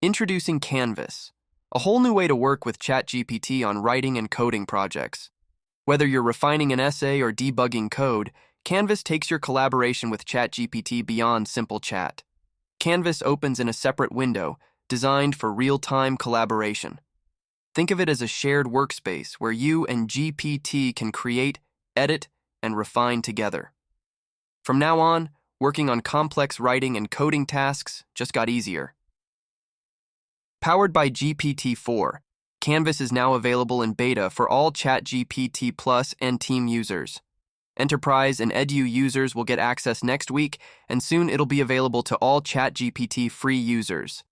Introducing Canvas, a whole new way to work with ChatGPT on writing and coding projects. Whether you're refining an essay or debugging code, Canvas takes your collaboration with ChatGPT beyond simple chat. Canvas opens in a separate window, designed for real-time collaboration. Think of it as a shared workspace where you and GPT can create, edit, and refine together. From now on, working on complex writing and coding tasks just got easier. Powered by GPT-4, Canvas is now available in beta for all ChatGPT Plus and Team users. Enterprise and Edu users will get access next week, and soon it'll be available to all ChatGPT free users.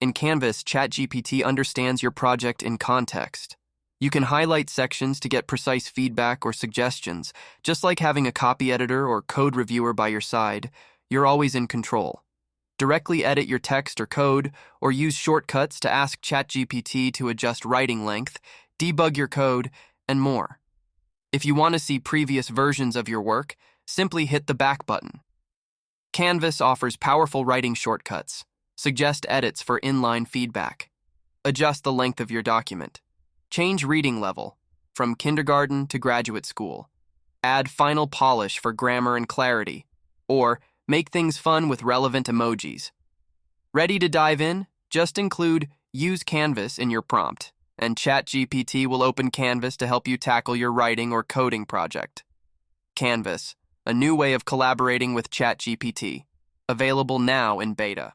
In Canvas, ChatGPT understands your project in context. You can highlight sections to get precise feedback or suggestions. Just like having a copy editor or code reviewer by your side, you're always in control. Directly edit your text or code, or use shortcuts to ask ChatGPT to adjust writing length, debug your code, and more. If you want to see previous versions of your work, simply hit the back button. Canvas offers powerful writing shortcuts. Suggest edits for inline feedback. Adjust the length of your document. Change reading level, from kindergarten to graduate school. Add final polish for grammar and clarity, or make things fun with relevant emojis. Ready to dive in? Just include "Use Canvas" in your prompt, and ChatGPT will open Canvas to help you tackle your writing or coding project. Canvas, a new way of collaborating with ChatGPT. Available now in beta.